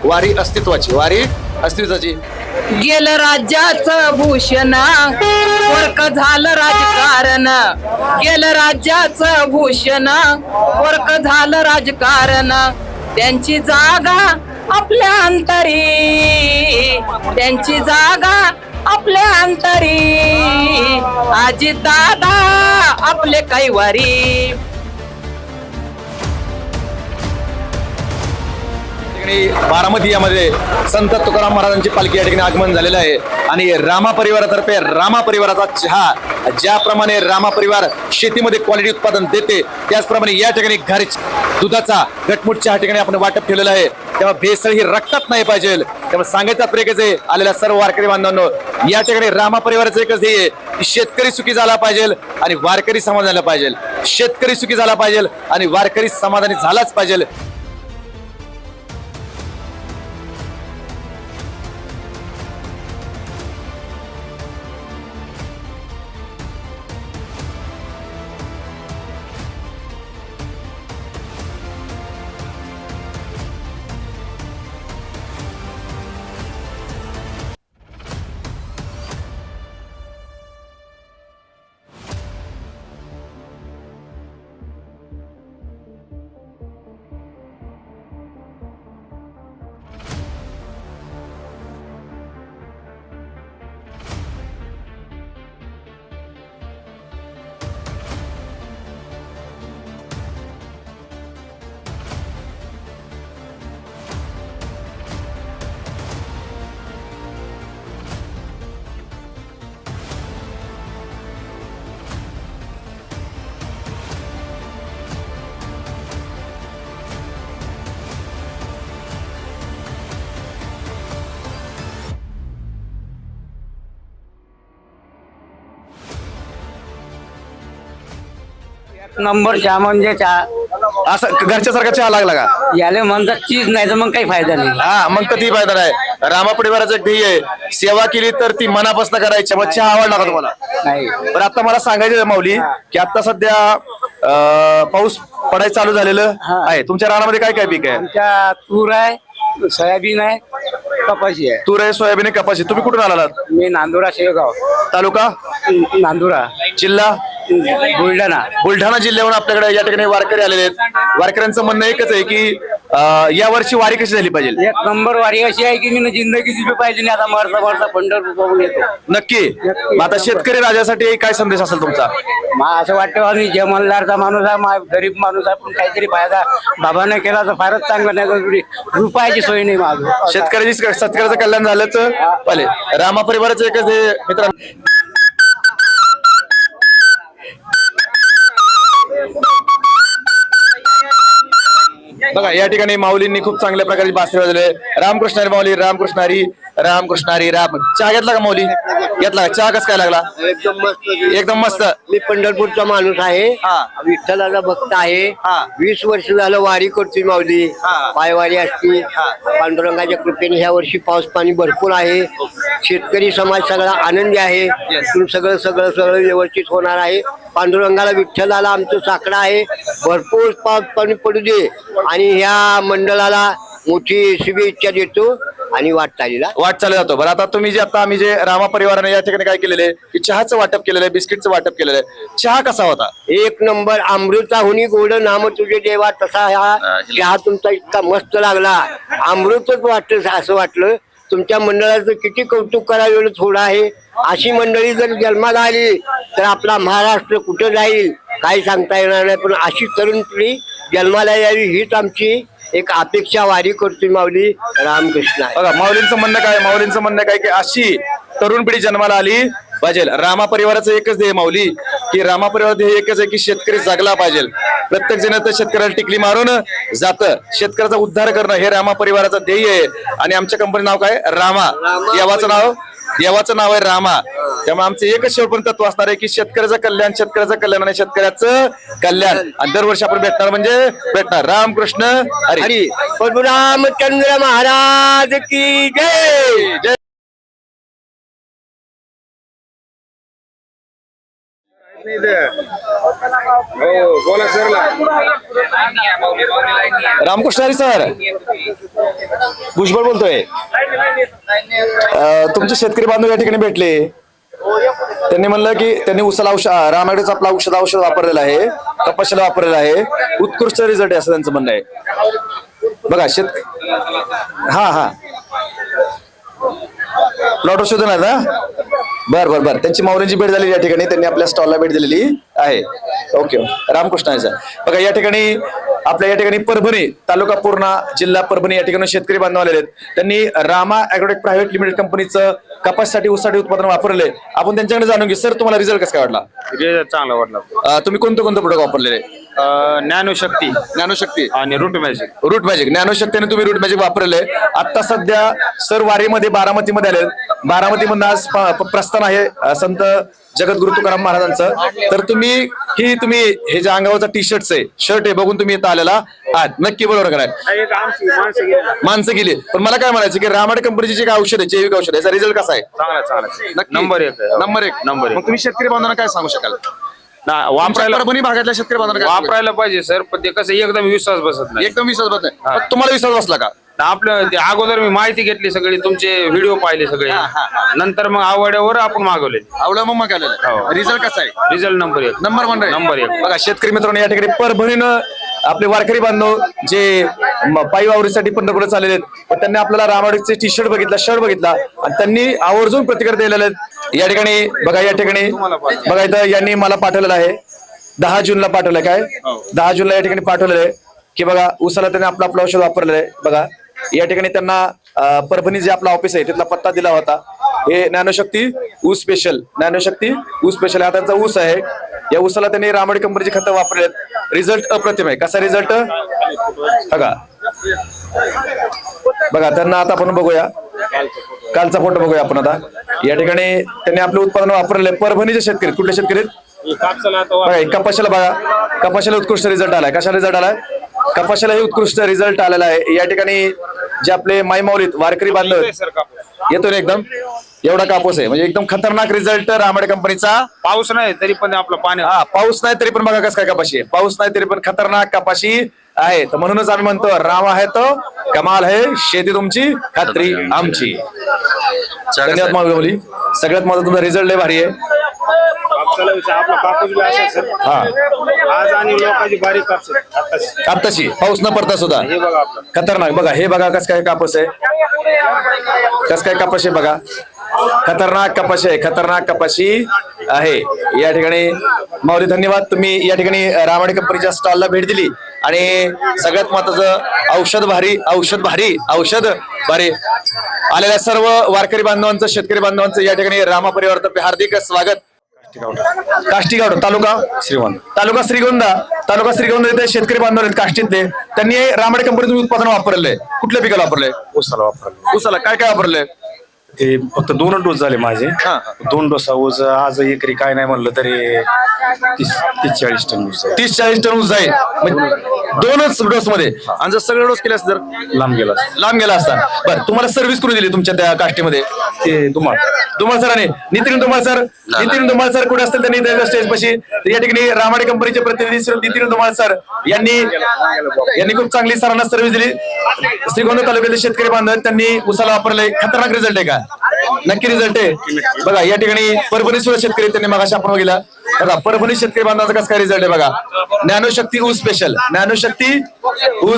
वारी अस्तित्वाची, वारी अस्तित्वाची. गेलं राज्याचं भूषण, वर्क झालं राजकारण. गेलं राज्याचं भूषण, वर्क झालं राजकारण. त्यांची जागा आपल्या अंतरी, त्यांची जागा आपल्या अंतरी. आजी दादा आपले कैवारी. बारामती यामध्ये संत तुकाराम महाराजांची पालखी या ठिकाणी आगमन झालेलं आहे आणि रामा परिवारातर्फे रामा परिवाराचा चहा, ज्याप्रमाणे रामा परिवार शेतीमध्ये क्वालिटी उत्पादन देते त्याचप्रमाणे या ठिकाणी घरच्या दुधाचा घटमुट चहा ठिकाणी आपण वाटप ठेवलेलं आहे. तेव्हा भेसळ ही रक्तात नाही पाहिजे. त्यामुळे सांगायचा प्रेकच आहे आलेल्या सर्व वारकरी बांधवांनो, या ठिकाणी रामा परिवाराचं एकच ध्येय आहे की शेतकरी सुखी झाला पाहिजे आणि वारकरी समाधानी झाला पाहिजे. शेतकरी सुखी झाला पाहिजे आणि वारकरी समाधानी झालाच पाहिजे. नंबर चहा म्हणजे चहा. असं घरच्या सारखा चहा लागला का? याले म्हणतात चीज नाही तर मग काही फायदा नाही. हा, मग कधी फायदा नाही. रामा परिवाराचं एक ध्येय आहे, सेवा केली तर ती मनापासून करायची. मग चहा आवडला का तुम्हाला? नाही. पण आता मला सांगायचं माऊली की आता सध्या पाऊस पडायला चालू झालेलं आहे. तुमच्या रानामध्ये काय काय पीक आहे? आमच्या तूर आहे, सोयाबीन आहे, कपाशी आहे. तूर आहे, सोयाबीन आहे, कपाशी. तुम्ही कुठून आलात? मी नांदुरा शेगाव तालुका नांदुरा जिल्हा बुलढाणा. बुलढाणा जिल्ह्याहून आपल्याकडे या ठिकाणी वारकरी आलेले आहेत. वारकऱ्यांचं म्हणणं एकच आहे की या वर्षी वारी कशी झाली पाहिजे. एक नंबर वारी अशी आहे की मी जिंदगी दिली पाहिजे नाही. आता मरता मरता पंढरपूर बघून येतो. नक्की. मग आता शेतकरी राजासाठी काय संदेश असेल तुमचा? मला असं वाटतं मी जे मल्हारचा माणूस आहे, गरीब माणूस आहे, पण काहीतरी फायदा बाबाने केला तर फारच चांगलं. नाही तर रुपयाची सोय नाही माझं. शेतकऱ्याचं कल्याण झालंच पाहिजे. रामा परिवाराचं एकच हे मित्रांनो. बघा या ठिकाणी माऊलींनी खूप चांगल्या प्रकारची बासरी वाजवली. रामकृष्ण हरी माऊली, रामकृष्ण हरी, रामकृष्ण हरी राम. चहा घेतला का माऊली? घेतला. चहा कसं काय लागला? एकदम मस्त. मी पंढरपूरचा माणूस आहे, विठ्ठलाचा भक्त आहे. 20 वर्ष झालं वारी करतोय माऊली. पायवारी असते. पांडुरंगाच्या कृपेने ह्या वर्षी पाऊस पाणी भरपूर आहे. शेतकरी समाज सगळा आनंदी आहे. सगळं सगळं सगळं व्यवस्थित होणार आहे. पांडुरंगाला विठ्ठलाला आमचं साकडं आहे. भरपूर पाऊस पाणी पडू दे आणि ह्या मंडळाला मोठी शुभेच्छा देतो आणि वाट चालू जातो. बरं आता तुम्ही जे आता आम्ही जे रामा परिवाराने या ठिकाणी काय केलेलं आहे की चहाचं वाटप केलेलं आहे, बिस्किटचं वाटप केलेलं आहे. चहा कसा होता? एक नंबर. अमृताहुनी गोड नाम तुझे देवा. तसा हा चहा तुमचा इतका मस्त लागला. अमृतच वाटलं असं वाटलं. तुमच्या मंडळाचं किती कौतुक करावं एवढं थोडं आहे. अशी मंडळी जर जन्माला आली तर आपला महाराष्ट्र कुठं जाईल काही सांगता येणार नाही. पण अशी तरुण पिढी जन्माला यावी हीच आमची एक अपेक्षा वारी करतोय माऊली. रामकृष्ण. बघा माऊलींचं म्हणणं काय? माऊलींचं म्हणणं काय की अशी तरुण पिढी जन्माला आली पाहिजे. रामा परिवाराचं एकच ध्येय माऊली की रामा परिवार ध्येय एकच आहे की शेतकरी जगला पाहिजे. प्रत्येक जण तर शेतकऱ्याला टिकली मारून जातं. शेतकऱ्याचा उद्धार करणं हे रामा परिवाराचं ध्येय आहे. आणि आमच्या कंपनी नाव काय? रामा. देवाचं नाव आहे रामा. त्यामुळे आमचं एकच शेवटपर्यंत तत्व असणार आहे की शेतकऱ्याचं कल्याण आणि शेतकऱ्याचं कल्याण. आणि दरवर्षी आपण भेटणार म्हणजे भेटणार. रामकृष्ण हरी. रामचंद्र महाराज की जय. रामकृष्ण हरी सर, भुजबळ बोलतोय. तुमचे शेतकरी बांधव या ठिकाणी भेटले. त्यांनी म्हणलं की त्यांनी उसाला रामायणाचा आपला औषध वापरलेला आहे, कपाशीला वापरलेला आहे, उत्कृष्ट रिझल्ट आहे असं त्यांचं म्हणणं आहे. बघा हा प्लॉट शोधून आहे ना. बर त्यांची माऊलींची भेट झालेली या ठिकाणी, त्यांनी आपल्या स्टॉलला भेट दिलेली आहे. ओके, रामकृष्ण आहे सर. बघा या ठिकाणी आपल्या या ठिकाणी परभणी तालुका पूर्णा जिल्हा परभणी या ठिकाणी शेतकरी बांधव आलेले आहेत. त्यांनी रामा ॲग्रोटेक प्रायव्हेट लिमिटेड कंपनीचं कपाशीसाठी ऊसासाठी उत्पादन वापरले. आपण त्यांच्याकडे जाणून घेऊ. सर तुम्हाला रिझल्ट कसा काय वाटला? रिझल्ट चांगला वाटला. तुम्ही कोणते प्रोडक्ट वापरलेले? ज्ञानशक्ती आणि रूट मॅजिक. ज्ञानशक्तीने तुम्ही रूट मॅजिक वापरले. आता सध्या सर वारीमध्ये बारामतीमध्ये आले. बारामतीमधून आज प्रस्थान आहे संत जगद्गुरु तुकाराम महाराजांचं. तर तुम्ही हे जे अंगावरचा टी शर्ट आहे बघून तुम्ही इथं आलेला आहात. नक्की बरोबर कराय माणसं गेली. पण मला काय म्हणायचं की रामाड कंपनीचे जे काय औषध आहे, जैविक औषध आहे, याचा रिझल्ट कसा आहे? चांगला. नंबर एक. मग तुम्ही शेतकरी बांधवांना काय सांगू शकाल? परभणी भागातल्या शेतकरी बांधवांना वापरायला पाहिजे सर, पण ते कसं एकदम विश्वास बसत नाही. एकदम विश्वास बसत नाही. तुम्हाला विश्वास बसला का? आपलं ते अगोदर मी माहिती घेतली सगळी, तुमचे व्हिडिओ पाहिले सगळे, नंतर मग आवड्यावर आपण मागवले. आवडलं मग मागवलेलं. रिझल्ट कसा आहे? रिझल्ट नंबर एक. नंबर एक. बघा शेतकरी मित्रांनो, या ठिकाणी परभणीनं आपले वारकरी बांधव जे पायी वावरीसाठी पंढरपूरला चाललेले आहेत, पण त्यांनी आपल्याला रामाडीचे टी शर्ट बघितला आणि त्यांनी आवर्जून प्रतिक्रिया दिलेल्या आहेत. या ठिकाणी बघा, या ठिकाणी बघा इथं यांनी मला पाठवलेलं आहे. 10 जूनला पाठवलंय. काय 10 जूनला या ठिकाणी पाठवलेलं आहे की बघा ऊसाला त्यांनी आपलं औषध वापरलेलं आहे. बघा या ठिकाणी त्यांना परभणी जे आपला ऑफिस आहे तिथला पत्ता दिला होता. हे ज्ञानशक्ती ऊस स्पेशल हा त्यांचा ऊस आहे. या ऊसाला त्यांनी रामाडी कंपनीची खतं वापरलेत. रिझल्ट अप्रतिम आहे. कसा रिझल्ट बघा त्यांना आता आपण बघूया, कालचा फोटो बघूया आपण आता. या ठिकाणी त्यांनी आपलं उत्पादन वापरले. परभणीचे शेतकरी, कुठले शेतकरी? कपाशीला बघा, कपाशीला उत्कृष्ट रिझल्ट आलाय. कशा रिझल्ट आलाय? कपाशीलाही उत्कृष्ट रिझल्ट आलेला आहे. या ठिकाणी जे आपले माईमाऊलीत वारकरी बांधव येतो ना, एकदम एवढा कापूस आहे, म्हणजे एकदम खतरनाक रिझल्ट रामाडे कंपनीचा. पाऊस नाही तरी पण आपलं पाणी, पाऊस नाही तरी पण बघा कसं काय कपाशी आहे. पाऊस नाही तरी पण खतरनाक कपाशी आहे. तर म्हणूनच आम्ही म्हणतो राम आहे तो कमाल आहे, शेती तुमची खात्री आमची. धन्यवाद माऊली. सगळ्यात माझा तुमचा रिझल्ट लय भारी आहे. आपला कापूस बी असेल सर. आज आणि लोकांची बारीक कापूस आत्ताशी पाऊस न पडता सुद्धा हे बघा आपलं खतरनाक. बघा हे बघा कस काय कापूस आहे, कस काय कपाशी बघा. खतरनाक कपाशी आहे, खतरनाक कपाशी आहे. या ठिकाणी माऊली धन्यवाद. तुम्ही या ठिकाणी रामाडे कंपनीच्या स्टॉलला भेट दिली आणि सगळ्यात महत्वाचं औषध भारी आलेल्या सर्व वारकरी बांधवांचं, शेतकरी बांधवांचं या ठिकाणी रामा परिवारातर्फे हार्दिक स्वागत. काष्टीगाव तालुका श्रीगोंदा इथे शेतकरी बांधव आहेत काष्टीतले. त्यांनी रामाडे कंपनीचं उत्पादन वापरलंय. कुठल्या पिकाला वापरलंय? ऊसाला. काय काय वापरलंय? ते फक्त 2 डोस झाले माझे. 2 डोस ऊस आज एकरी काय नाही म्हणलं तरी 30-40 टन ऊस. 30-40 टन ऊस जाईल 2च डोस मध्ये. आणि जर सगळे डोस केले असते तर लांब गेला असता. बरं, तुम्हाला सर्व्हिस करून दिली तुमच्या त्या काष्टीमध्ये? ते धुमाळ सरांनी. नितीन धुमाळ सर कुठे असतील त्यांनी स्टेज पाशी. या ठिकाणी रामाडे कंपनीचे प्रतिनिधी नितीन धुमाळ सर यांनी खूप चांगली सरांना सर्व्हिस दिली. श्रीगोंदा तालुक्यातील शेतकरी बांधव त्यांनी ऊसाला वापरले. खतरनाक रिझल्ट आहे का? नक्की रिझल्ट आहे. बघा या ठिकाणी परभणी सुद्धा शेतकरी त्यांनी मगाशी आपण बघितला. बघा परभणी शेतकरी बांधवांचा कसं काय रिझल्ट आहे बघा. ज्ञानशक्ती ऊस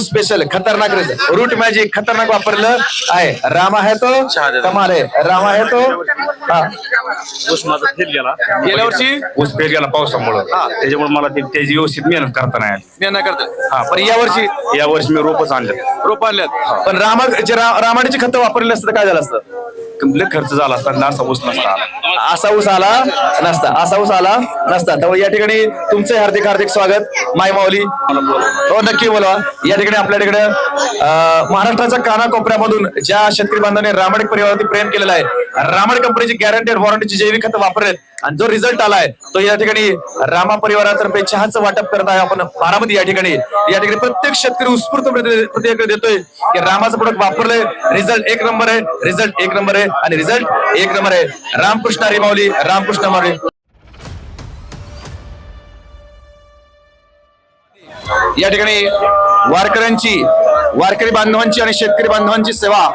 स्पेशल खतरनाक रिझल्ट. रूट मॅजिक खतरनाक वापरलं आहे. राम आहे तो कमाल आहे. राम आहे तो. ऊस माझा फेल गेला. गेल्या वर्षी ऊस फेल गेला पावसामुळे. त्याच्यामुळे मला त्याची व्यवस्थित मेहनत करता नाही आली. मेहनत करतो. पण यावर्षी मी रोपच आणल्यात. पण रामाडीची खतं वापरली असतं काय झालं असतं? खर्च झाला असता. असा ऊस नसता. असा ऊस आला नसता. तर या ठिकाणी तुमचे हार्दिक स्वागत माय माऊली. हो नक्की बोलवा. या ठिकाणी आपल्या ठिकाणी महाराष्ट्राच्या कानाकोपऱ्यामधून ज्या शेतकरी बांधवांनी रामाडे परिवारावरती प्रेम केलेला आहे, रामाडे कंपनीची गॅरंटेड वॉरंटीची जैविक खतं वापरलेत आणि जो रिझल्ट आलाय तो या ठिकाणी रामा परिवारातर्फे चहाचं वाटप करत आहे आपण बारामती. या ठिकाणी प्रत्येक शेतकरी उत्स्फूर्त प्रतिक्रिया देतोय की रामाचं प्रोडक्ट वापरलंय. रिझल्ट एक नंबर आहे आणि रिझल्ट एक नंबर आहे. रामकृष्ण हरी माऊली. या ठिकाणी वारकरी बांधवांची आणि शेतकरी बांधवांची सेवा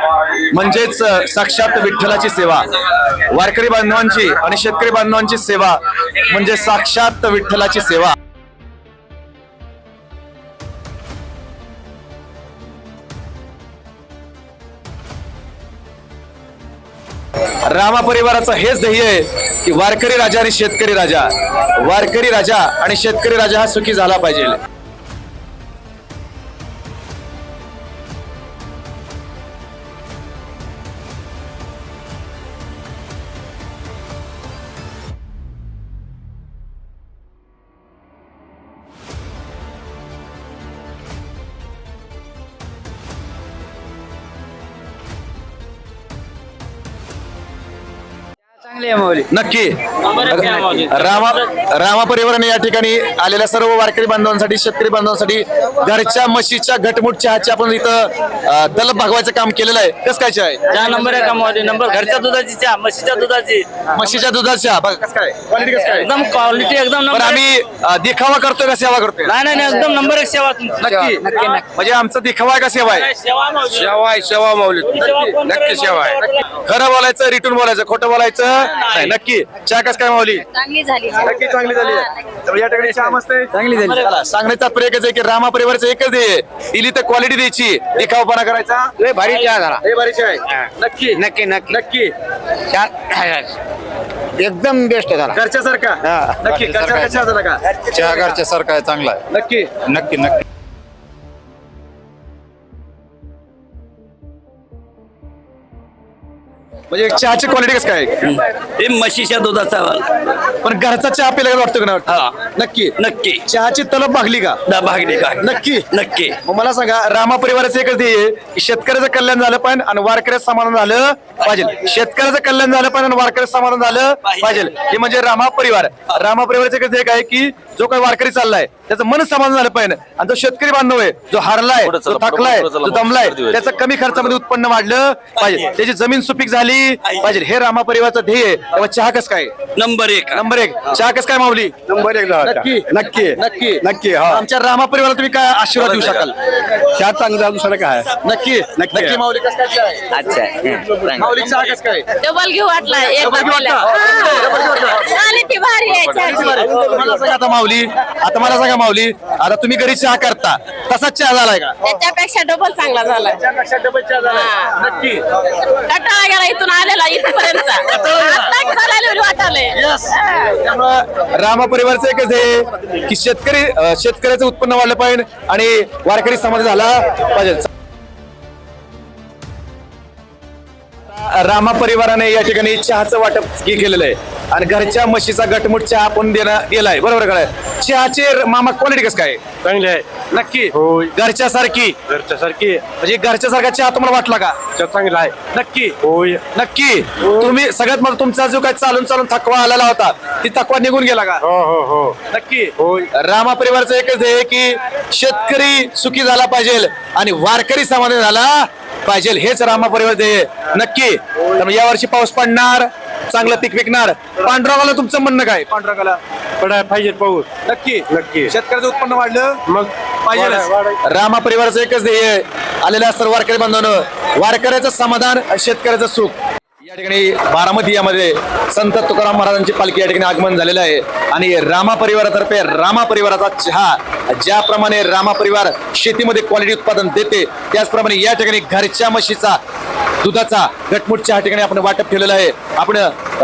म्हणजेच साक्षात विठ्ठलाची सेवा. वारकरी बांधवांची आणि शेतकरी बांधवांची सेवा म्हणजे साक्षात विठ्ठलाची सेवा. रामा परिवाराचं हेच ध्येय आहे की वारकरी राजा आणि शेतकरी राजा हा सुखी झाला पाहिजे. चांगली आहे माऊली. नक्की रामा परिवाराने या ठिकाणी आलेल्या सर्व वारकरी बांधवांसाठी शेतकरी बांधवांसाठी घरच्या म्हशीच्या घटमुट चहाची आपण इथं तलब भागवायचं काम केलेलं आहे. कसं काय चहा आहे? चहा नंबर आहे का माऊली? नंबर घरच्या दुधाची चहा, म्हशीच्या दुधाची, म्हशीच्या दुधाची चहा बघा कसं काय क्वालिटी कसं काय. एकदम क्वालिटी एकदम पण नंबर. आम्ही दिखावा करतोय का सेवा करतोय? नाही एकदम नंबर एक सेवा तुमची. नक्की म्हणजे आमचा दिखावा आहे का सेवा आहे? सेवा माऊली. सेवा माऊली नक्की सेवा आहे. खरं बोलायचं रिटून बोलायचं खोटं बोलायचं नाही. नक्की चहा कसं काय माऊली? चांगली झाली. नक्की चांगली झाली आहे. तर या ठिकाणी चहा मस्त आहे. चांगली झाली. चला, सांगण्याचा तात्पर्य एकच आहे की रामा परिवाराचं एकच ध्येय आहे. दिली तर क्वालिटी द्यायची, दिखावपणा करायचा. लय भारी चहा झाला. हे भारी चहा आहे. नक्की नक्की नक्की एकदम बेस्ट झाला. घरच्यासारखा. नक्की घरच्यासारखा चहा झाला का? चहा घरच्या सारखा आहे, चांगला आहे. नक्की नक्की नक्की. म्हणजे चहाची क्वालिटी कसं काय आहे? हे म्हशीच्या दुधाचा पण घरचा चहा पिला वाटतो का नाही? नक्की नक्की चहाची तलब भागली का? भागली का नक्की नक्की. मग मला सांगा रामा परिवाराचं एकच ध्येय आहे की शेतकऱ्याचं कल्याण झालं पाहिजे आणि वारकऱ्याचं समाधान झालं पाहिजे. शेतकऱ्याचं कल्याण झालं पाहिजे आणि वारकऱ्याचं समाधान झालं पाहिजे. हे म्हणजे रामा परिवाराचं एकच ध्येय आहे की जो काही वारकरी चाललाय त्याचं मन समाधान झालं पाहिजे आणि जो शेतकरी बांधव आहे जो हारलाय जो थकलाय जो दमलाय त्याचं कमी खर्चामध्ये उत्पन्न वाढलं पाहिजे, त्याची जमीन सुपीक झाली पाहिजे. हे रामा परिवाराचं ध्येय आहे. तेव्हा चहा कसं काय? नंबर एक चहा कसं काय माऊली? नंबर एक नक्की नक्की नक्की नक्की. हा आमच्या रामा परिवाराला तुम्ही काय आशीर्वाद देऊ शकाल? चहा चांगला दुसरं काय. नक्की नक्की माऊली कसं काय चहा आहे? अच्छा माऊली चहा कसं काय? डबल घेऊ वाटला एक डबल घेऊ वाटला? डबल घेऊ वाटला? क्वालिटी भारी आहे चहाची. मला सांगा आता माऊली, मला सांगा माऊली, आता तुम्ही घरी चहा करता तसाच चहा झालाय का? त्याच्यापेक्षा डबल चांगला झाला. डबल चहा झालाय. नक्की कटाळा गेला इथून आलेला इथपर्यंत वाटाले. त्यामुळं रामा परिवारचं एकच आहे की शेतकऱ्याचं उत्पन्न वाढलं पाहिजे आणि वारकरी समाज झाला पाहिजे. रामा परिवाराने या ठिकाणी चहाचं वाटप केलेलं आहे आणि घरच्या म्हशीचा घटमुट चहा आपण दिलाय. बरोबर काय? चहाचे मामा क्वालिटी कसं काय? चांगली आहे. नक्की होय. घरच्यासारखी म्हणजे घरच्यासारखा चहा तुम्हाला वाटला का? चांगला आहे. नक्की होय. नक्की तुम्ही सगळ्यात मला तुमचा जो काय चालून थकवा आलेला होता ती थकवा निघून गेला का? हो हो हो. नक्की होय. रामा परिवारचं एकच आहे की शेतकरी सुखी झाला पाहिजे आणि वारकरी समाधान झाला पाहिजे. हेच रामा परिवार ध्येय. नक्की त्यामुळे यावर्षी पाऊस पडणार, चांगलं पीक विकणार. पांडुरंगाला तुमचं म्हणणं काय? पांडुरंगाला पडाय पाहिजे पाऊस. नक्की नक्की. शेतकऱ्याचं उत्पन्न वाढलं मग पाहिजे. रामा परिवाराचं एकच ध्येय आहे. आलेल्या सर्व वारकरी बांधवांनो, वारकऱ्याचं समाधान शेतकऱ्याचं सुख. या ठिकाणी बारामती यामध्ये संत तुकाराम महाराजांची पालखी या ठिकाणी आगमन झालेलं आहे आणि रामा परिवारातर्फे रामा परिवाराचा चहा, ज्याप्रमाणे रामा परिवार शेतीमध्ये क्वालिटी उत्पादन देते त्याचप्रमाणे या ठिकाणी घरच्या म्हशीचा दुधाचा घटमुट चहा ठिकाणी आपण वाटप ठेवलेलं आहे. आपण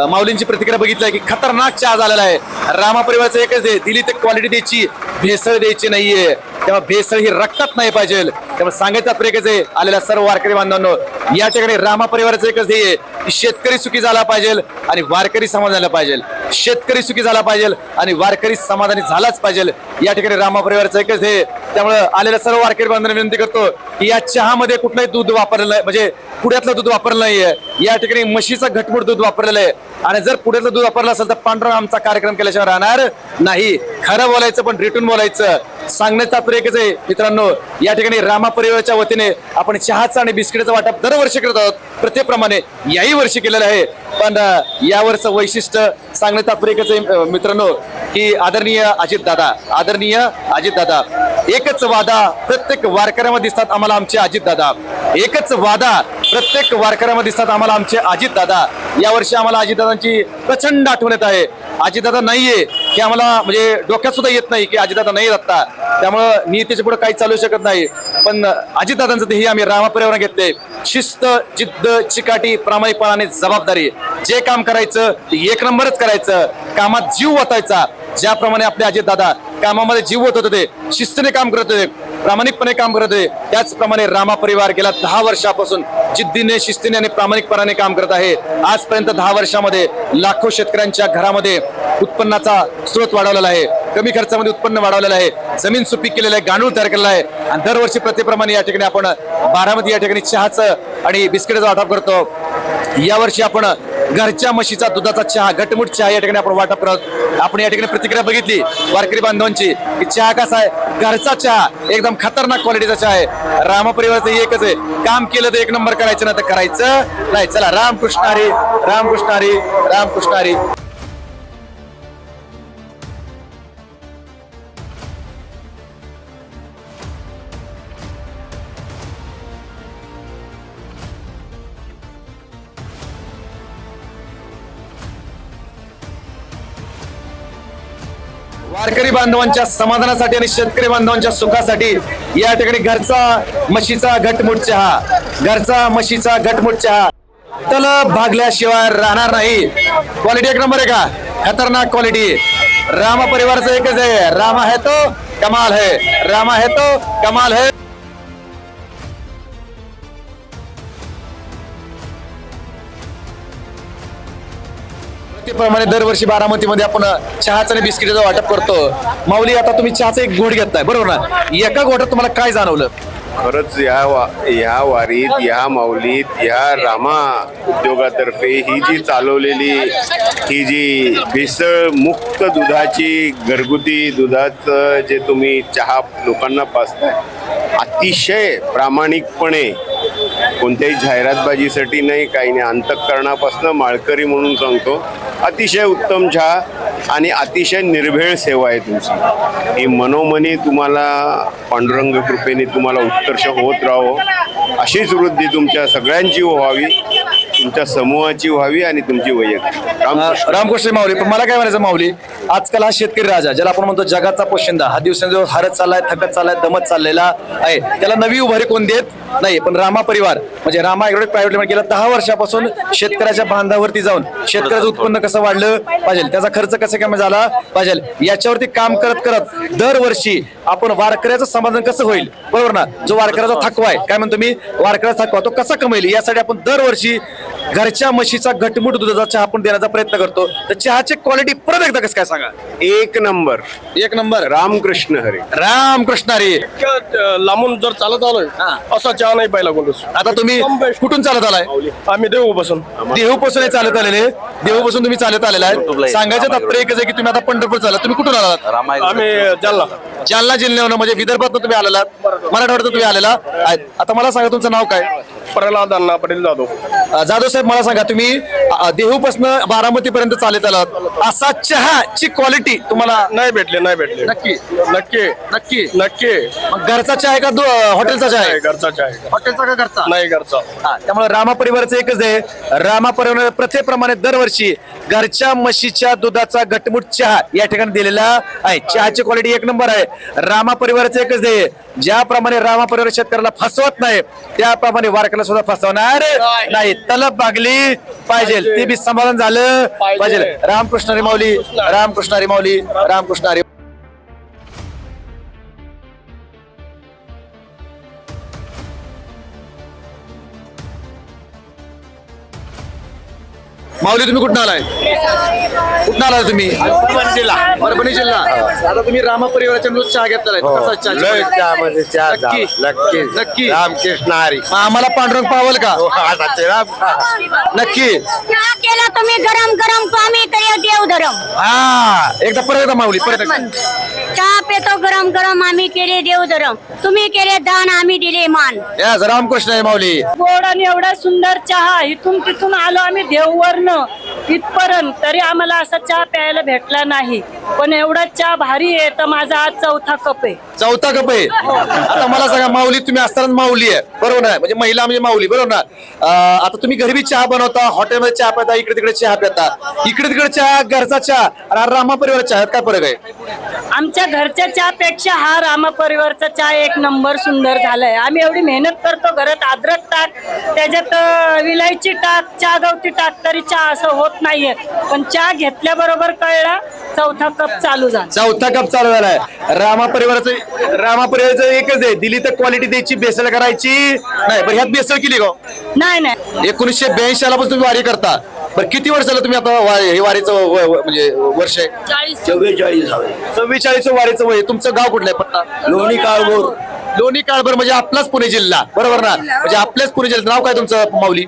माऊलींची प्रतिक्रिया बघितली आहे की खतरनाक चहा झालेला आहे. रामा परिवाराचं एकच आहे, दिली ते क्वालिटी द्यायची, भेसळ द्यायची नाहीये. तेव्हा भेसळ ही रक्तात नाही पाहिजे. त्यामुळे सांगायचा एकच आहे आलेल्या सर्व वारकरी बांधवांनो, या ठिकाणी रामा परिवाराचं एकच ध्येय की शेतकरी सुखी झाला पाहिजे आणि वारकरी समाधानी झाला पाहिजे. शेतकरी सुखी झाला पाहिजे आणि वारकरी समाधानी झालाच पाहिजे. या ठिकाणी रामा परिवाराचं एकच ध्येय. त्यामुळे आलेल्या सर्व वारकरी बांधवांना विनंती करतो की या चहामध्ये कुठलंही दूध वापरलेलं नाही, म्हणजे पुढ्यातलं दूध वापरलं नाहीये. या ठिकाणी म्हशीचं घटमुट दूध वापरलेलं आहे आणि जर पुढ्यातलं दूध वापरलं असेल तर पांढरा आमचा कार्यक्रम केल्याशिवाय राहणार नाही. खरं बोलायचं पण रिटून बोलायचं. सांगण्याचा एकच आहे मित्रांनो, या ठिकाणी रामा परिवाराच्या वतीने आपण चहाचं आणि बिस्किटाचं वाटप दरवर्षी करत आहोत प्रत्येकप्रमाणे याही वर्षी केलेलं आहे. पण यावरचं वैशिष्ट्य सांगणे तात्पर्य मित्रांनो की आदरणीय अजितदादा एकच वादा प्रत्येक वारकऱ्यामध्ये दिसतात आम्हाला आमचे अजितदादा. एकच वादा प्रत्येक वारकऱ्यामध्ये दिसतात आम्हाला आमचे अजितदादा. यावर्षी आम्हाला अजितदादांची प्रचंड आठवण येत आहे. अजितदादा नाहीये की आम्हाला म्हणजे डोक्यात सुद्धा येत नाही की अजितदादा नाही आता. त्यामुळं नीतीच्या पुढे काही चालू शकत नाही. पण अजितदादांचं तेही आम्ही रामा परिवाराने घेतले. शिस्त, जिद्द, चिकाटी, प्रामाणिकपणाने जबाबदारी. जे काम करायचं ते एक नंबरच करायचं. कामात जीव ओतायचा. ज्याप्रमाणे आपले अजितदादा कामामध्ये जीव ओतत होते, शिस्तीने काम करत होते, प्रामाणिकपणे काम करत होते, त्याचप्रमाणे रामा परिवार गेल्या 10 वर्षापासून जिद्दीने, शिस्तीने आणि प्रामाणिकपणाने काम करत आहे. आजपर्यंत 10 वर्षामध्ये लाखो शेतकऱ्यांच्या घरामध्ये उत्पन्नाचा स्रोत वाढवलेला आहे. कमी खर्चामध्ये उत्पन्न वाढवलेलं आहे. जमीन सुपीक केलेलं आहे. गांडूळ तयार केलेला आहे. आणि दरवर्षी प्रत्येकप्रमाणे या ठिकाणी आपण बारामती या ठिकाणी चहाचं आणि बिस्किटाचं वाटप करतो. यावर्षी आपण घरच्या म्हशीचा दुधाचा चहा, घटमुट चहा या ठिकाणी आपण वाटप करत. आपण या ठिकाणी प्रतिक्रिया बघितली वारकरी बांधवांची की चहा कसा आहे. घरचा चहा एकदम खतरनाक क्वालिटीचा चहा आहे. रामा परिवाराचं एकच आहे, काम केलं तर एक नंबर करायचं ना तर करायचं नाही. चला, रामकृष्ण हरी, रामकृष्ण हरी, रामकृष्ण हरी. वारकरी बांधवांच्या समाधानासाठी आणि शेतकरी बांधवांच्या सुखासाठी या ठिकाणी घरचा म्हशीचा घटमुट चहा, घरचा म्हशीचा घटमुट चहा तलब भागल्याशिवाय राहणार नाही. क्वालिटी एक नंबर आहे का? खतरनाक क्वालिटी. रामा परिवाराचं एकच आहे, रामा है तो कमाल है, रामा है तो कमाल है. प्रमाणे दरवर्षी बारामतीमध्ये आपण चहाचं आणि बिस्किटाचं वाटप करतो. माऊली, आता तुम्ही चहाचा एक घोट घेताय बरोबर ना? एका घोटात तुम्हाला काय जाणवलं? खरंच ह्या वारीत, ह्या माऊलीत, ह्या रामा उद्योगातर्फे ही जी चालवलेली ही जी भेसळ मुक्त दुधाची, घरगुती दुधाचं जे तुम्ही चहा लोकांना पाजताय, अतिशय प्रामाणिकपणे, कोणत्याही जाहिरातबाजीसाठी नाही, काही नाही, अंतःकरणापासून माळकरी म्हणून सांगतो, अतिशय उत्तम चहा आणि अतिशय निर्भेळ सेवा आहे तुमची. ही मनोमनी तुम्हाला पांडुरंग कृपेने तुम्हाला उत्कर्ष होत राहो. अशीच वृद्धी तुमच्या सगळ्यांची व्हावी, तुमच्या समूहाची व्हावी आणि तुमची वैयक्तिक. रामकृष्ण माऊली, पण मला काय म्हणायचं माऊली, आजकाल हा शेतकरी राजा ज्याला आपण म्हणतो जगाचा पोशिंदा, हा दिवसेंदिवस हरत चाललाय, थकत चाललाय, दमत चाललेला आहे. त्याला नवी उभारी कोण देत नाही. पण रामा परिवार म्हणजे रामा ॲग्रो प्रायव्हेट लिमिटेड गेल्या 10 वर्षापासून शेतकऱ्याच्या बांधावरती जाऊन शेतकऱ्याचं उत्पन्न कसं वाढलं पाहिजे, त्याचा खर्च कसा कमी झाला पाहिजे, याच्यावरती काम करत करत दरवर्षी आपण वारकऱ्याचं समाधान कसं होईल, बरोबर ना? जो वारकऱ्याचा थकवा आहे, काय म्हणतो मी, वारकऱ्याचा थकवा तो कसा कमेल, यासाठी आपण दरवर्षी घरच्या म्हशीचा घटमुट दुधाचा चहा आपण देण्याचा प्रयत्न करतो. तर चहाची क्वालिटी परत एकदा कसं काय सांगा? एक नंबर, एक नंबर. रामकृष्ण हरी, रामकृष्ण हरी. लांबून जर चालत आलोय असा चहा नाही पाहिला कोणच. आता तुम्ही कुठून चालत आलाय? आम्ही देऊपासून चालत आलेले. देहूपासून तुम्ही चालत आलेला आहे. सांगायचं तात्पर्य एकच आहे की तुम्ही आता पंढरपूर चालला. तुम्ही कुठून आलात? आम्ही जालना. जालना जिल्ह्यावर म्हणजे विदर्भात तुम्ही आलेला, मराठवाड्यात तुम्ही आलेला. आता मला सांगा तुमचं नाव काय? प्रल्हाद अण्णा पटेल जाधव. जाधव साहेब, मला सांगा तुम्ही देहूपासून बारामती पर्यंत चालत आलात, असा चहाची क्वालिटी तुम्हाला नाही भेटले. नक्की नक्की नक्की नक्की. मग घरचा चहा आहे का हॉटेलचा चहा आहे? घरचा चहा आहे. हॉटेलचा का घरचा? नाही घरचा. त्यामुळे रामा परिवाराचं एकच आहे. रामा परिवार प्रथेप्रमाणे दरवर्षी घरच्या म्हशीच्या दुधाचा घटमुट चहा या ठिकाणी दिलेला आहे. चहाची क्वालिटी एक नंबर आहे. रामा परिवाराचं एकच आहे. ज्याप्रमाणे रामा परिवार शेतकऱ्याला फसवत नाही, त्याप्रमाणे वारकऱ्याला सुद्धा फसवणार नाही. तलब भागली पाहिजे, ते बी समाधान झालं पाहिजे. रामकृष्ण हरी माऊली, रामकृष्ण हरी माऊली, रामकृष्ण हरी. माऊली तुम्ही कुठून आलाय? कुठून आलाय तुम्ही? परभणी जिल्हा. आता तुम्ही रामा परिवाराच्या नुसतं चहा घेतला कसा चहा? नक्की नक्की रामकृष्ण हरी. आम्हाला पांडुरंग पावल का? नक्की. चहा केला तुम्ही गरम गरम तो आम्ही देव धरम. हा एकदा परत एकदा माऊली परत एकदा. चहा पेतो गरम गरम आम्ही केले देव धरम. तुम्ही केले दान आम्ही दिले मान. या रामकृष्ण आहे माऊली. गोड आणि एवढा सुंदर चहा इथून तिथून आलो आम्ही देववरनं इथपर्यंत तरी आम्हाला असा चहा प्यायला भेटला नाही. पण एवढा चहा भारी आहे तर माझा आज 4था कप आहे. 4था कप आहे. आता मला सांगा माऊली तुम्ही असताना माऊली आहे बरोबर ना? म्हणजे महिला म्हणजे माऊली बरोबर ना? आता तुम्ही घरी बी चहा बनवता, हॉटेलमध्ये चहा पिता, इकडे तिकडे चहा पिता, इकडे तिकडे चहा, घरचा चहा आणि रामा परिवार चहा काय फरक आहे? आमच्या घरच्या चहापेक्षा हा रामा परिवारचा चहा एक नंबर सुंदर झालाय. आम्ही एवढी मेहनत करतो घरात अद्रक टाक, त्याच्यात विलायची टाक, चहा गवती टाक तरी चहा असं होत नाहीये. पण चहा घेतल्याबरोबर कळला 4था कप चालू झाला. 4था कप चालू झालाय. रामा परिवाराचं एकच आहे, दिली तर क्वालिटी द्यायची, बेसळ करायची नाही. बरं ह्यात बेसळ केली का? नाही नाही 1982 सालापासून तुम्ही वारी करता. बरं किती वर्ष झालं तुम्ही आता हे वारीचं म्हणजे वर्ष आहे? 44 वारीचं वय. तुमचं गाव कुठलं आहे? पत्ता? लोणी काळभोर. लोणी काळभर म्हणजे आपलाच पुणे जिल्हा बरोबर ना? म्हणजे आपल्याच पुणे जिल्ह्यात. नाव काय तुमचं माऊली?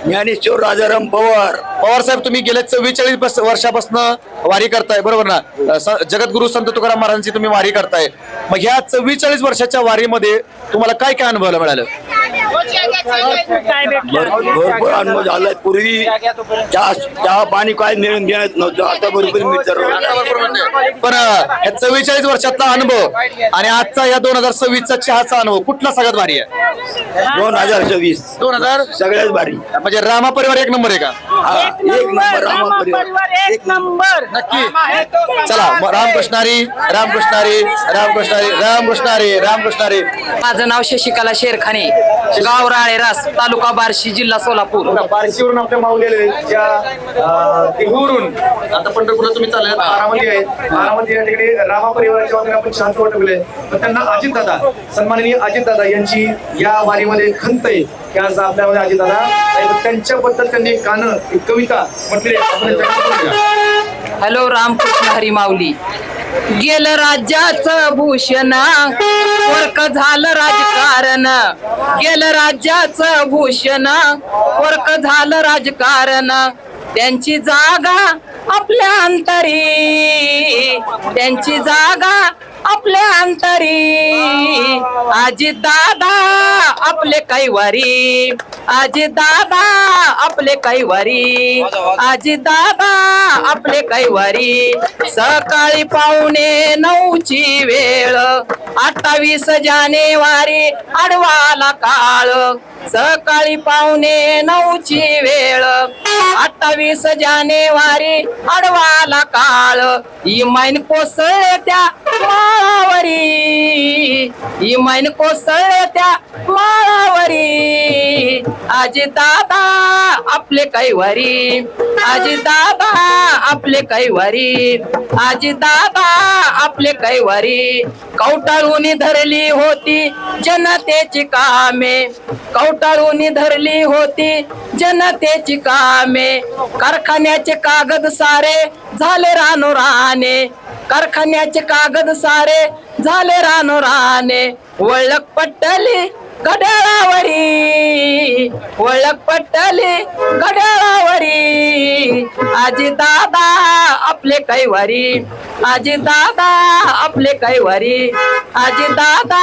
ज्ञानेश्वर राजाराम पवार. पवार साहेब तुम्ही गेल्या 44 वर्षापासून वारी करताय बरोबर ना? जगद्गुरु संत तुकाराम महाराजांची तुम्ही वारी करताय. मग ह्या 44 वर्षाच्या वारीमध्ये तुम्हाला काय काय अनुभवायला मिळालं? काय भेटलं? भरपूर अनुभव झालाय. पूर्वी चहा पाणी काय मिळत नव्हतं, आता भरपूर मिळतं. पण ह्या 44 वर्षातला अनुभव आणि आजचा या 2026चा चहाचा अनुभव कुठला सगळ्यात भारी आहे? 2026 2000 सगळ्यात भारी. म्हणजे रामा परिवार एक नंबर आहे का? एक नंबर रामा परिवार एक नंबर. नक्की. चला रामकृष्णारी रामकृष्णारी रामकृष्णारी रामकृष्णारी रामकृष्णारी. माझं नाव शशिकला शेरखाने, गाव राळेरास, तालुका बार्शी, जिल्हा सोलापूर. बार्शीवरून आपल्या माऊली आता पंढरपूरला तुम्ही चालले बारामती आहे. बारामती या ठिकाणी रामा परिवाराच्या वतीने आपण चहाचं वाटप केलंय. तर त्यांना अजितदादा सन्माननीय अजितदादा यांची या वारीमध्ये खंत आहे की आज आपल्यामध्ये अजितदादा आणि त्यांच्याबद्दल त्यांनी एक गाणं एक कविता म्हटली आहे. हॅलो रामकृष्ण हरी माऊली. गेलं राज्याचं भूषण, वर्क झालं राजकारण. गेलं राज्याचं भूषण, वर्क झालं राजकारण. त्यांची जागा आपल्या अंतरी, त्यांची जागा आपल्या अंतरी. आजी दादा आपले कैवारी, आजी दादा आपले कैवारी, आजी दादा आपले कैवारी. सकाळी 8:45 वेळ, 28 जानेवारी आडवाला काळ. सकाळी 8:45 वेळ, 28 जानेवारी आडवाला काळ. इमाईन कोसळले त्या माळावरी, इमाईन कोसळले त्या माळावरी. आजी दादा आपले कैवारी, आजी दादा आपले कैवारी, आजी दादा आपले कैवारी. कवटाळून धरली होती जनतेची कामे, कवटाळून धरली होती जनतेची कामे. कारखान्याचे कागद सारे झाले रानोराने, कारखान्याचे कागद सारे झाले रानोराने. वळक पट्टली घड्याळावरी, वळक पट्टली घड्याळावरी. आजी दादा आपले कैवारी, आजी दादा आपले कैवारी, आजी दादा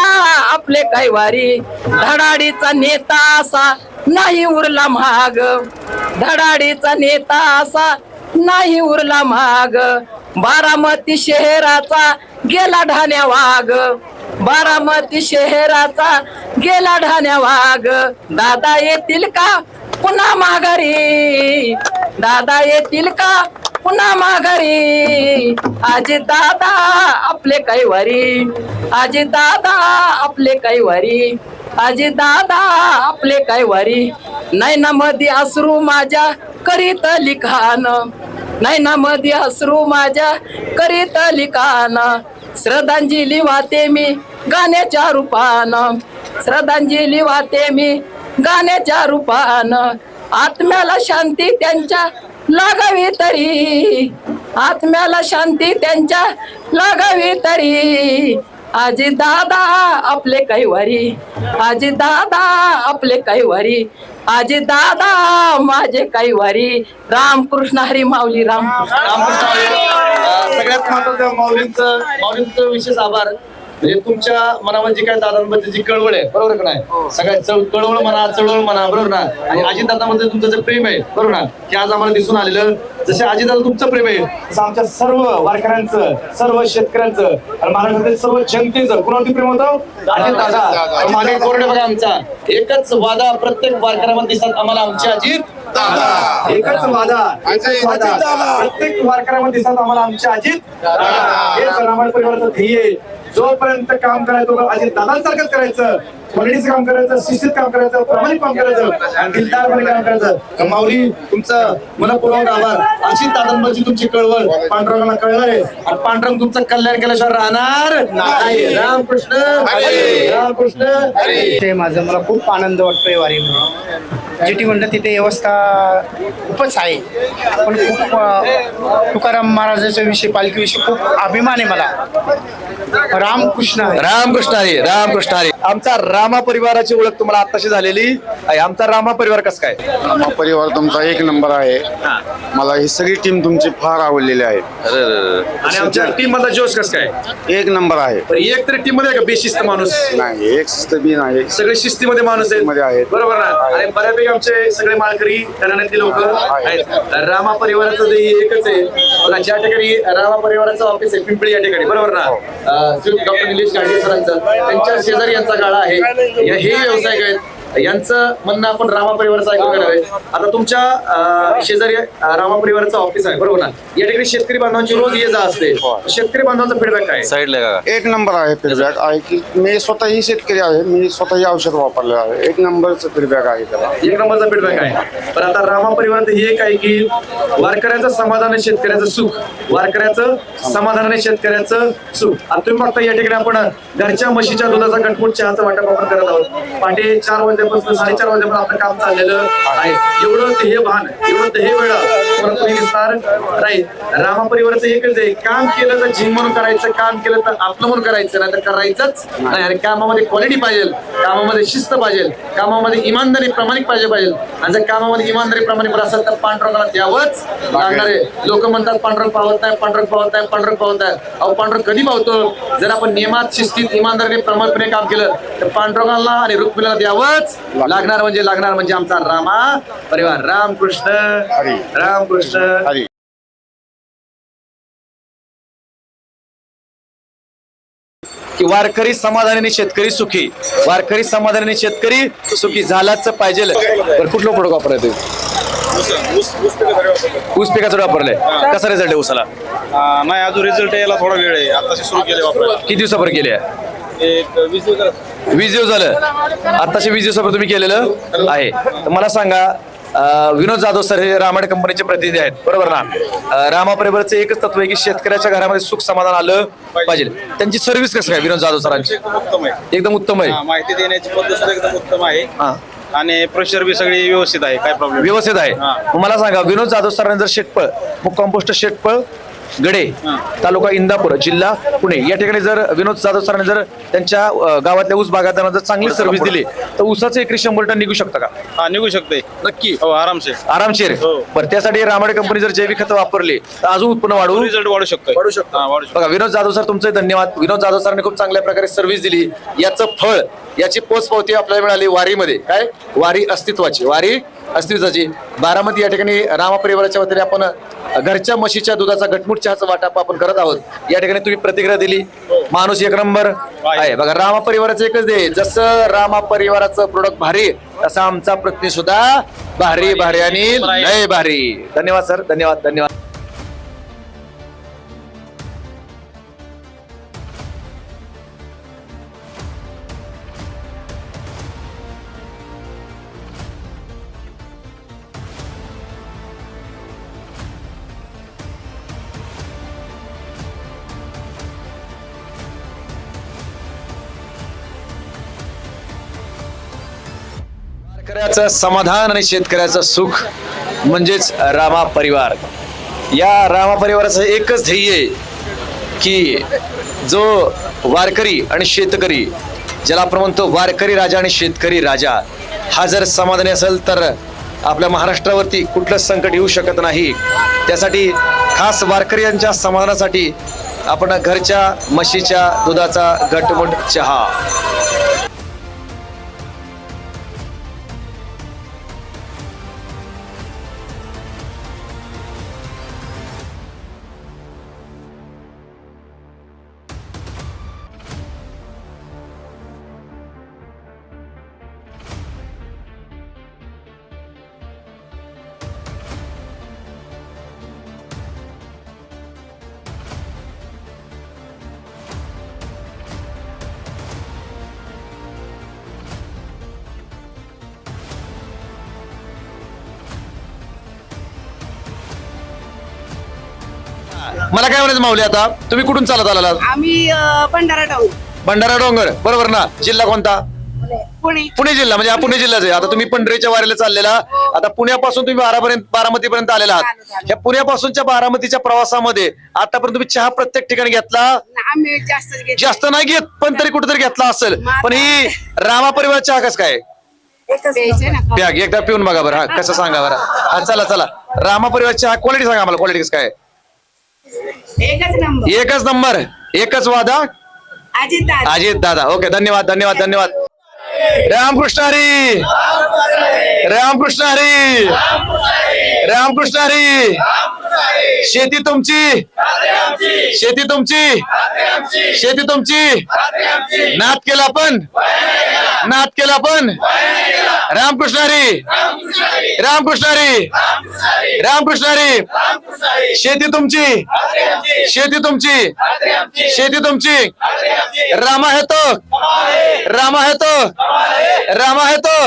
आपले कैवारी. धडाडीचा नेता असा नाही उरला महाग, धडाडीचा नेता असा नाही उरला महाग. बारामती शहराचा गेला ढाण्या वाघ, बारामती शहराचा गेला ढाण्या वाघ. दादा येतील का पुन्हा माघारी, दादा येतील का पुन्हा माघारी. आजी दादा आपले कैवारी, आजी दादा आपले कैवारी, आजी दादा आपले कैवारी. नैनामध्ये अश्रू माझ्या करीत लिखाण, नैनामध्ये अश्रू माझ्या करीत लिखाण. श्रद्धांजली वाहते मी गाण्याच्या रूपानं, श्रद्धांजली वाहते मी गाण्याच्या रूपानं. आत्म्याला शांती त्यांच्या लागावी तरी, आत्म्याला शांती त्यांच्या लागावी तरी. आजी दादा आपले कैवारी, आजी दादा आपले कैवारी, आजी दादा माझे कैवारी. रामकृष्ण हरी माऊली रामकृष्ण. सगळ्यात महत्वाचं माऊलींचं विशेष आभार. म्हणजे तुमच्या मनामध्ये जी काय दादांबद्दल जी कळवळ आहे, बरोबर का नाही, सगळ्यात कळवळ म्हणा, चळवळ म्हणा, बरोबर ना, आणि अजितदादामध्ये तुमचं जे प्रेम आहे, बरोबर ना, हे आज आम्हाला दिसून आलेलं. जसे अजितदादा तुमचं प्रेम आहे, तसं आमच्या सर्व वारकऱ्यांचं, सर्व शेतकऱ्यांचं आणि महाराष्ट्रातील सर्व जनतेचं कुणावरती प्रेम होतं? अजितदादा. मागे कोरडे बघा आमचा एकच वादा प्रत्येक वारकऱ्यामध्ये दिसतात आम्हाला, आमचे अजित दादा. एकच वादा प्रत्येक वारकऱ्यामध्ये दिसतात आम्हाला, आमचे अजित दादा. हेच रामायण परिवाराचं ध्येय आहे. जोपर्यंत काम करायचं अजित दादांसारखंच करायचं, क्वालिटीचं काम करायचं, शिस्तीत काम करायचं, प्रामाणिक काम करायचं आणि दिलदारपणे काम करायचं. माऊली तुमचं मनपूर्वक आभार. अशी दादांबद्दलची तुमची कळवळ पांडुरंगाला कळणार आहे आणि पांडुरंग तुमचं कल्याण केल्याशिवाय राहणार नाही. रामकृष्ण हरी, रामकृष्ण हरी. ते माझं मला खूप आनंद वाटतोय वारीमध्ये. जिथे म्हणलं तिथे व्यवस्था खूपच आहे, पण खूप तुकाराम महाराजाच्या विषयी, पालखीविषयी खूप अभिमान आहे मला. रामकृष्ण हरी. रामकृष्ण हरी, रामकृष्ण हरी. आमचा रामा परिवाराची ओळख तुम्हाला आत्ताशी झालेली आहे. आमचा रामा परिवार कसं काय? रामा परिवार तुमचा एक नंबर आहे. मला ही सगळी टीम तुमची फार आवडलेली आहे. आणि आमच्या टीम मधला जोश कसं काय? एक नंबर आहे. पण एक तरी टीम मध्ये आहे का बेशिस्त माणूस? नाही, एक शिस्त बी नाही, सगळे शिस्तीमध्ये माणूस मध्ये आहेत, आहेत. बरोबर ना. आणि बऱ्यापैकी आमचे सगळे माळकरी घराण्यातले लोक आहेत. रामा परिवाराचं जे एकच आहे बघा, ज्या ठिकाणी रामा परिवाराचं ऑफिस आहे पिंपळी या ठिकाणी, बरोबर ना, डॉक्टर निलेश गाडगे सरांचं, त्यांच्या शेजारी यांचा गाळा आहे. हे व्यावसायिक आहेत, यांचं म्हणणं आपण रामा परिवाराचं ऐकून करावे. आता तुमच्या शेजारी रामा परिवाराचं ऑफिस आहे, बरोबर ना, या ठिकाणी शेतकरी बांधवांची रोज ये जा असते. शेतकरी बांधवांचा फीडबॅक काय? साईडला एक नंबर आहे फीडबॅक आहे की मी स्वतःही शेतकरी आहे, मी स्वतःही औषध वापरलेलं आहे. एक नंबरचं फीडबॅक आहे त्याला, एक नंबरचा फीडबॅक आहे. पण आता रामा परिवारात ही एक आहे की वारकऱ्याचं समाधान आणि शेतकऱ्याचं सुख, वारकऱ्याचं समाधान आणि शेतकऱ्याचं सुख. आता तुम्ही बघता या ठिकाणी आपण घरच्या म्हशीच्या दुधाचा घटमुट चहाचा वाटप आपण करत आहोत. पहाटे 4 वाजल्यापासून 4:30 वाजेपर्यंत आपलं काम चाललेलं आहे. एवढं ध्येय भान, एवढं ध्येय वेळ परंतु हे दिसणार नाही. रामा परिवाराचं एकच आहे, काम केलं तर जिम म्हणून करायचं, काम केलं तर आपलं म्हणून करायचं, नाही तर करायचंच नाही. आणि कामामध्ये क्वालिटी पाहिजे, कामामध्ये शिस्त पाहिजे, कामामध्ये इमानदारी प्रामाणिक पाहिजे. आणि जर कामामध्ये इमानदारी प्रामाणिक असेल तर पांडुरंगाला द्यावंच लागणार आहे. लोक म्हणतात पांडुरंग पावत नाही, पांडुरंग पावत नाही, पांडुरंग पावत नाही. अहो पांडुरंग कधी पावतो? जर आपण नियमात, शिस्तीत, इमानदारीने, प्रामाणिकपणे काम केलं तर पांडुरंगाला आणि रुक्मिणीला द्यावंच लागणार म्हणजे आमचा रामा परिवार. रामकृष्ण हरी, रामकृष्ण हरी. की वारकरी समाधानाने शेतकरी सुखी, वारकरी समाधानाने शेतकरी सुखी झालाच पाहिजे. बरं, कुठलं प्रोडक्ट वापरायचं? ऊस पिकाचं वापरलंय. कसा रिझल्ट आहे ऊसाला? नाही, अजून रिझल्ट यायला थोडा वेळ आहे. आता सुरू केले वापरायला. किती दिवसापर्यंत केले? एक 20 दिवस 20 दिवस झालं. आताशे 20 दिवसापर्यंत तुम्ही केलेलं आहे. तर मला सांगा, विनोद जाधव सर हे रामायण कंपनीचे प्रतिनिधी आहेत, बरोबर ना. रामा परिवाराचं एकच तत्व आहे की शेतकऱ्याच्या घरामध्ये सुख समाधान आलं पाहिजे. त्यांची सर्व्हिस कसं काय विनोद जाधव सरांची? उत्तम आहे. एकदम उत्तम आहे. माहिती देण्याची पद्धत सुद्धा एकदम उत्तम आहे. आणि प्रेशर बी सगळी व्यवस्थित आहे, काय प्रॉब्लेम व्यवस्थित आहे. मग मला सांगा, विनोद जाधव सरांनी जर शेटपळ कंपोस्ट शेटपळ गडे, तालुका इंदापूर, जिल्हा पुणे या ठिकाणी जर विनोद जाधव सरांनी जर त्यांच्या गावातल्या ऊस बागायतांना जर चांगली सर्व्हिस दिली तर ऊसाचं एकरी 100 टन निघू शकतं का? हा, निघू शकते नक्की. हो, आरामशीर. आरामशीर. बरं, त्यासाठी रामायण कंपनी जर जैविक खतं वापरली तर अजून उत्पन्न रिझल्ट वाढू शकतो. बघा, विनोद जाधव सर तुमचे धन्यवाद. विनोद जाधव सरांनी खूप चांगल्या प्रकारे सर्व्हिस दिली. याचं फळ, याची पोचपावती आपल्याला मिळाली वारीमध्ये. काय? वारी अस्तित्वाची. बारामती या ठिकाणी रामा परिवाराच्या वतीने आपण घरच्या म्हशीच्या दुधाचा घटमुट चहाचा वाटप आपण करत आहोत. या ठिकाणी तुम्ही प्रतिक्रिया दिली, माणूस एक नंबर आहे. बघा, रामा परिवाराचं एकच दे, जसं रामा परिवाराचं प्रोडक्ट भारी तसं आमचा प्रतिनिधी सुद्धा भारी आणि लय भारी. धन्यवाद सर, धन्यवाद. शेतकऱ्याचं समाधान आणि शेतकऱ्याचं सुख म्हणजेच रामा परिवार. या रामा परिवाराचं एकच ध्येय आहे की जो वारकरी आणि शेतकरी, ज्याला आपण म्हणतो वारकरी राजा आणि शेतकरी राजा, हा जर समाधानी असेल तर आपल्या महाराष्ट्रावरती कुठलं संकट येऊ शकत नाही. त्यासाठी खास वारकऱ्यांच्या समाधानासाठी आपण घरच्या म्हशीच्या दुधाचा घटमुट चहा. मला काय म्हणायचं माऊली, आता तुम्ही कुठून चालत आला? आम्ही भंडारा टाऊन, भंडारा डोंगर, बरोबर ना? जिल्हा कोणता? पुणे. पुणे जिल्हा. म्हणजे हा पुणे जिल्हाच आहे. आता तुम्ही पंढरीच्या वारीला चाललेला, आता पुण्यापासून तुम्ही बारामतीपर्यंत आलेला आहात. ह्या पुण्यापासूनच्या बारामतीच्या प्रवासामध्ये आतापर्यंत तुम्ही चहा प्रत्येक ठिकाणी घेतला? आम्ही जास्त नाही घेत, पण तरी कुठेतरी घेतला असेल. पण ही रामा परिवार चहा कस काय? प्या, एकदा पिऊन बघा बरं. हा, कसं सांगा बरं. हा, चला चला. रामा परिवार चहा क्वालिटी सांगा मला, क्वालिटी कसं काय? एकच नंबर, एकच वादा. अजित दादा. ओके, धन्यवाद धन्यवाद धन्यवाद. रामकृष्ण हरी, रामकृष्ण हरी, रामकृष्ण हरी. शेती तुमची, शेती तुमची, शेती तुमची. नाद केला पण, नाद केला पण. रामकृष्ण हरी, रामकृष्ण हरी, रामकृष्ण हरी. शेती तुमची, शेती तुमची, शेती तुमची. रामा है तो, रामा है तो, रामा है तो.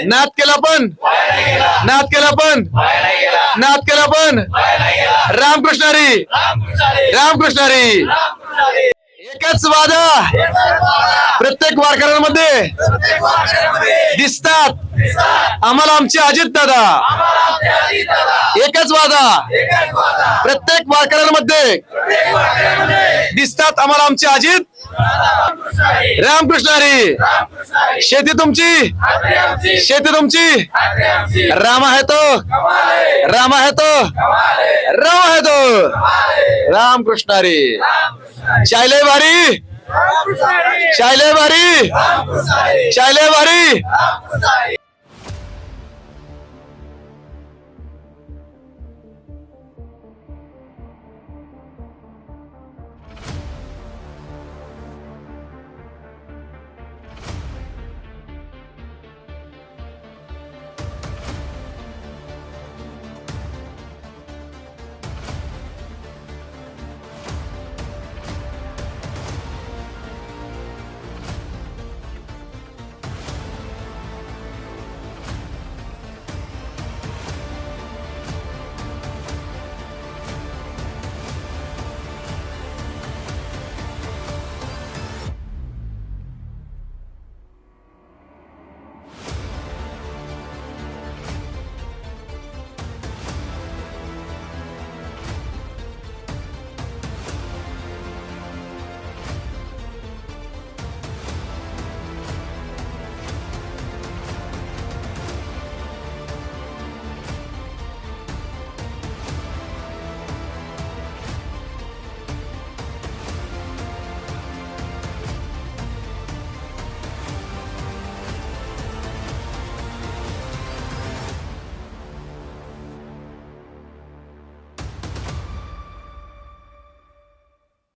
नाद केला पण, नाद केला पण, नाद केला पण. रामकृष्ण हरी, रामकृष्ण हरी. एकच वादा प्रत्येक वारकऱ्यांमध्ये दिसतात आम्हाला आमचे अजित दादा. एकच वादा प्रत्येक वारकऱ्यांमध्ये दिसतात आम्हाला आमचे अजित. रामकृष्ण हरी. शेती तुमची, शेती तुमची. रामा है तो, रामा है तो, रामा है तो. रामकृष्ण हरी. चायले भारी, चायले भारी, चायले भारी.